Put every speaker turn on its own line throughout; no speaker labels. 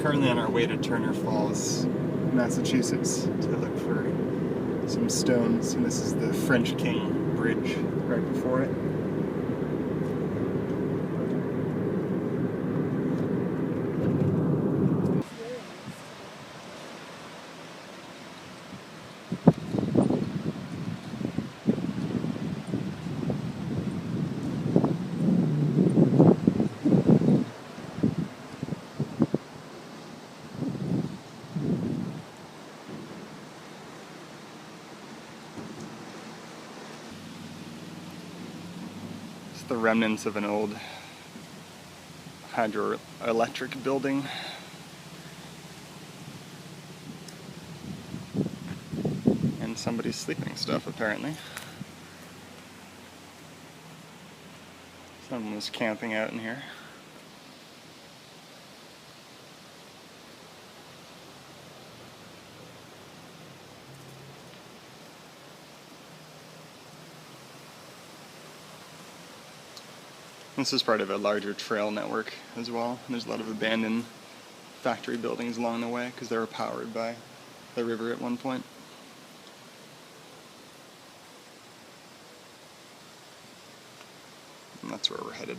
currently on our way to Turner Falls, Massachusetts, to look for some stones, and this is the French King Bridge right before it. The remnants of an old hydroelectric building. And somebody's sleeping stuff, apparently. Someone was camping out in here. This is part of a larger trail network as well. There's a lot of abandoned factory buildings along the way because they were powered by the river at one point. And that's where we're headed.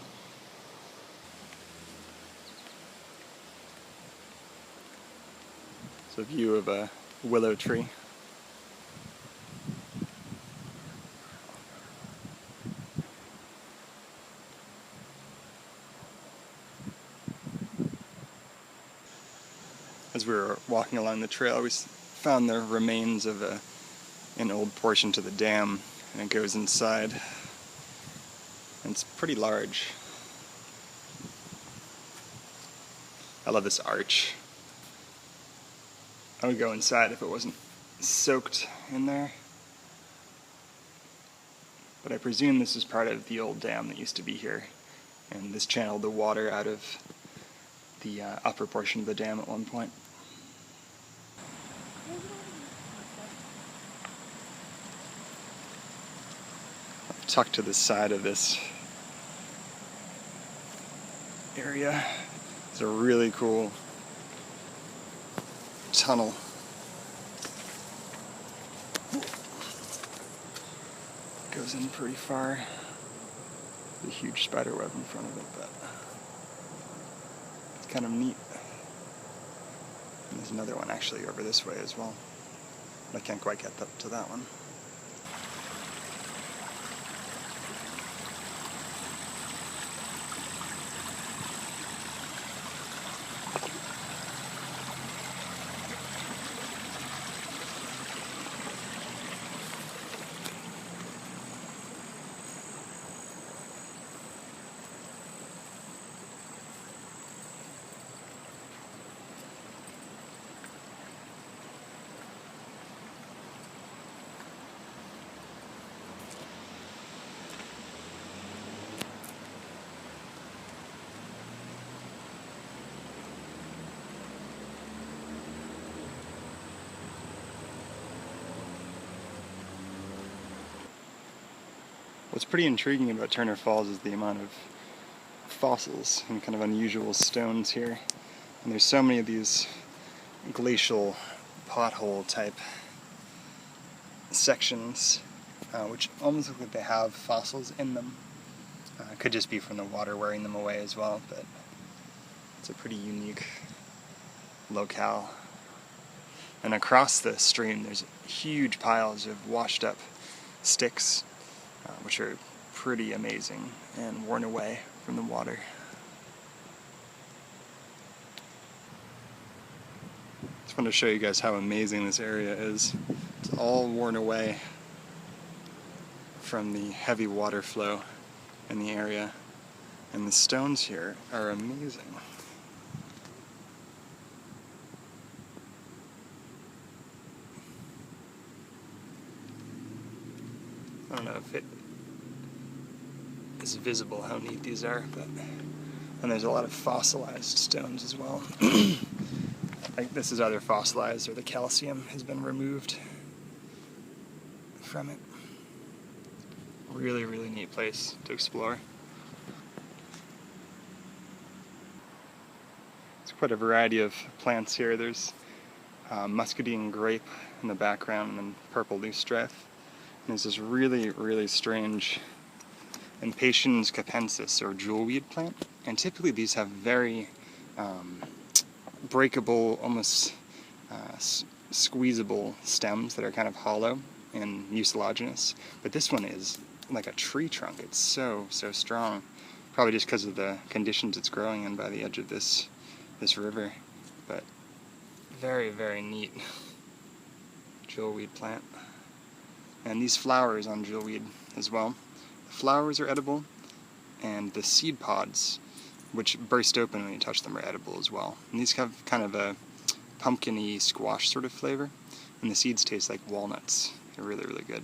It's a view of a willow tree. As we were walking along the trail, we found the remains of an old portion to the dam, and it goes inside. And it's pretty large. I love this arch. I would go inside if it wasn't soaked in there. But I presume this is part of the old dam that used to be here, and this channeled the water out of the upper portion of the dam at one point. Tucked to the side of this area is a really cool tunnel. Goes in pretty far. There's a huge spider web in front of it, but it's kind of neat. And there's another one actually over this way as well. But I can't quite get up to that one. What's pretty intriguing about Turner Falls is the amount of fossils and kind of unusual stones here. And there's so many of these glacial pothole type sections, which almost look like they have fossils in them. Could just be from the water wearing them away as well, but it's a pretty unique locale. And across the stream there's huge piles of washed up sticks, which are pretty amazing and worn away from the water. Just wanted to show you guys how amazing this area is. It's all worn away from the heavy water flow in the area, and the stones here are amazing. I don't know if it is visible how neat these are, but and there's a lot of fossilized stones as well. Like this is either fossilized or the calcium has been removed from it. Really, really neat place to explore. It's quite a variety of plants here. There's muscadine grape in the background and then purple loosestrife. And there's this really strange Impatiens capensis or jewelweed plant. And typically these have very breakable, almost squeezable stems that are kind of hollow and mucilaginous. But this one is like a tree trunk. It's so strong. Probably just because of the conditions it's growing in by the edge of this river. But very neat jewelweed plant. And these flowers on jewelweed as well. The flowers are edible, and the seed pods, which burst open when you touch them, are edible as well. And these have kind of a pumpkin-y squash sort of flavor, and the seeds taste like walnuts. They're really good.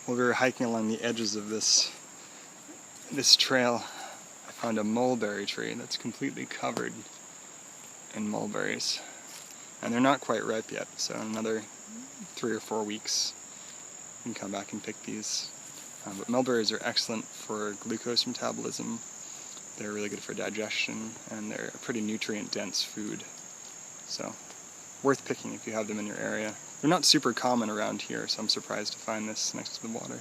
While we were hiking along the edges of this trail, I found a mulberry tree that's completely covered in mulberries. And they're not quite ripe yet, so in another 3 or 4 weeks you can come back and pick these. But mulberries are excellent for glucose metabolism. They're really good for digestion, and they're a pretty nutrient-dense food. So, worth picking if you have them in your area. They're not super common around here, so I'm surprised to find this next to the water.